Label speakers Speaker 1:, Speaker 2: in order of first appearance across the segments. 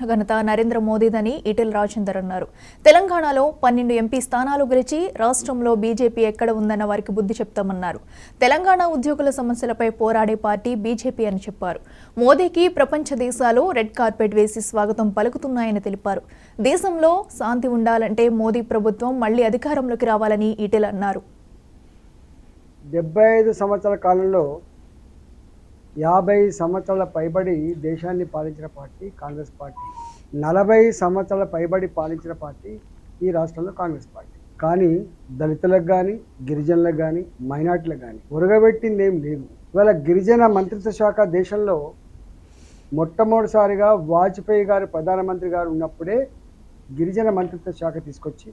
Speaker 1: ఘనత నరేంద్ర మోదీదని ఈటెల రాజేందర్ అన్నారు. తెలంగాణలో 12 ఎంపీ స్థానాలు గెలిచి రాష్ట్రంలో బీజేపీ ఎక్కడ ఉందన్న వారికి బుద్ధి చెప్తామన్నారు. తెలంగాణ ఉద్యోగుల సమస్యలపై పోరాడే పార్టీ బీజేపీ అని చెప్పారు. మోదీకి ప్రపంచ దేశాలు రెడ్ కార్పెట్ వేసి స్వాగతం పలుకుతున్నాయని తెలిపారు. దేశంలో శాంతి ఉండాలంటే మోదీ ప్రభుత్వం మళ్లీ అధికారంలోకి రావాలని ఈటెల అన్నారు.
Speaker 2: 75 సంవత్సరాల కాలంలో 50 సంవత్సరాల పైబడి దేశాన్ని పాలించిన పార్టీ కాంగ్రెస్ పార్టీ. 40 సంవత్సరాల పైబడి పాలించిన పార్టీ ఈ రాష్ట్రంలో కాంగ్రెస్ పార్టీ. కానీ దళితులకు కానీ గిరిజనులకు కానీ మైనార్టీలకు కానీ ఒరగబెట్టింది ఏం లేదు. ఇవాళ గిరిజన మంత్రిత్వ శాఖ దేశంలో మొట్టమొదటిసారిగా వాజ్పేయి గారు ప్రధానమంత్రి గారు ఉన్నప్పుడే గిరిజన మంత్రిత్వ శాఖ తీసుకొచ్చి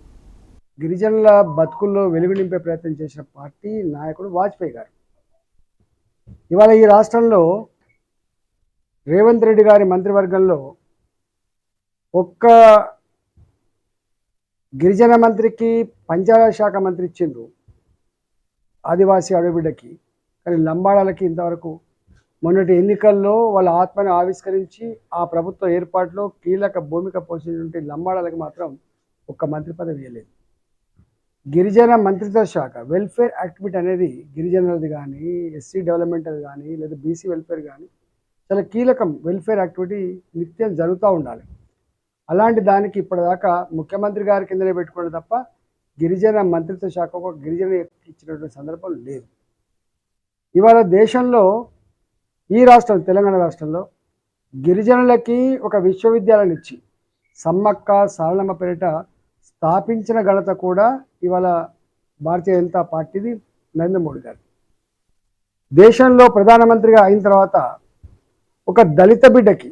Speaker 2: గిరిజనుల బతుకుల్లో వెలుగు నింపే ప్రయత్నం చేసిన పార్టీ నాయకుడు వాజ్పేయి గారు. ఇవాళ ఈ రాష్ట్రంలో రేవంత్ రెడ్డి గారి మంత్రివర్గంలో ఒక్క గిరిజన మంత్రికి పంచాయతీ శాఖ మంత్రి ఇచ్చిండ్రు, ఆదివాసీ అడవిబిడ్డకి. కానీ లంబాడాలకి ఇంతవరకు మొన్నటి ఎన్నికల్లో వాళ్ళ ఆత్మను ఆవిష్కరించి ఆ ప్రభుత్వ ఏర్పాటులో కీలక భూమిక పోషించినటువంటి లంబాడాలకి మాత్రం ఒక్క మంత్రి పదవి ఇవ్వలేదు. గిరిజన మంత్రిత్వ శాఖ వెల్ఫేర్ యాక్టివిటీ అనేది గిరిజనులది కానీ ఎస్సీ డెవలప్మెంట్ కానీ లేదా బీసీ వెల్ఫేర్ కానీ చాలా కీలకం. వెల్ఫేర్ యాక్టివిటీ నిత్యం జరుగుతూ ఉండాలి. అలాంటి దానికి ఇప్పటిదాకా ముఖ్యమంత్రి గారి కిందనే పెట్టుకోవడం తప్ప గిరిజన మంత్రిత్వ శాఖ ఒక గిరిజన ఇచ్చినటువంటి సందర్భం లేదు. ఇవాళ దేశంలో ఈ రాష్ట్రం తెలంగాణ రాష్ట్రంలో గిరిజనులకి ఒక విశ్వవిద్యాలయం ఇచ్చి సమ్మక్క సారలమ్మ పేరిట స్థాపించిన ఘనత కూడా ఇవాళ భారతీయ జనతా పార్టీది, నరేంద్ర మోడీ గారు. దేశంలో ప్రధానమంత్రిగా అయిన తర్వాత ఒక దళిత బిడ్డకి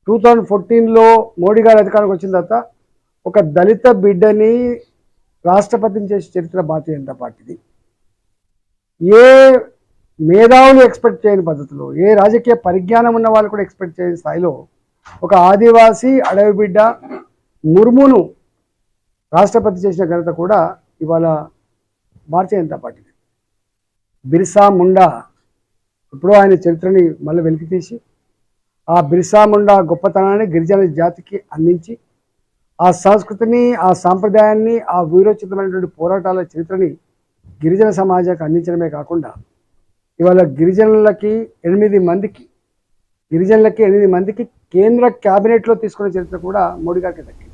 Speaker 2: 2014లో మోడీ గారు అధికారంలోకి వచ్చిన తర్వాత ఒక దళిత బిడ్డని రాష్ట్రపతిని చేసే చరిత్ర భారతీయ జనతా పార్టీది. ఏ మేధావులు ఎక్స్పెక్ట్ చేయని పద్ధతిలో, ఏ రాజకీయ పరిజ్ఞానం ఉన్న వాళ్ళు కూడా ఎక్స్పెక్ట్ చేయని స్థాయిలో ఒక ఆదివాసీ అడవి బిడ్డ ముర్మును రాష్ట్రపతి చేసిన ఘనత కూడా ఇవాళ భారతీయ జనతా పార్టీ. బిర్సా ముండా ఇప్పుడు ఆయన చరిత్రని మళ్ళీ వెలికి తీసి ఆ బిర్సా ముండా గొప్పతనాన్ని గిరిజన జాతికి అందించి ఆ సంస్కృతిని, ఆ సాంప్రదాయాన్ని, ఆ వీరోచితమైనటువంటి పోరాటాల చరిత్రని గిరిజన సమాజానికి అందించడమే కాకుండా ఇవాళ గిరిజనులకి 8 మందికి కేంద్ర క్యాబినెట్లో తీసుకునే చరిత్ర కూడా మోడీ గారికి దక్కింది.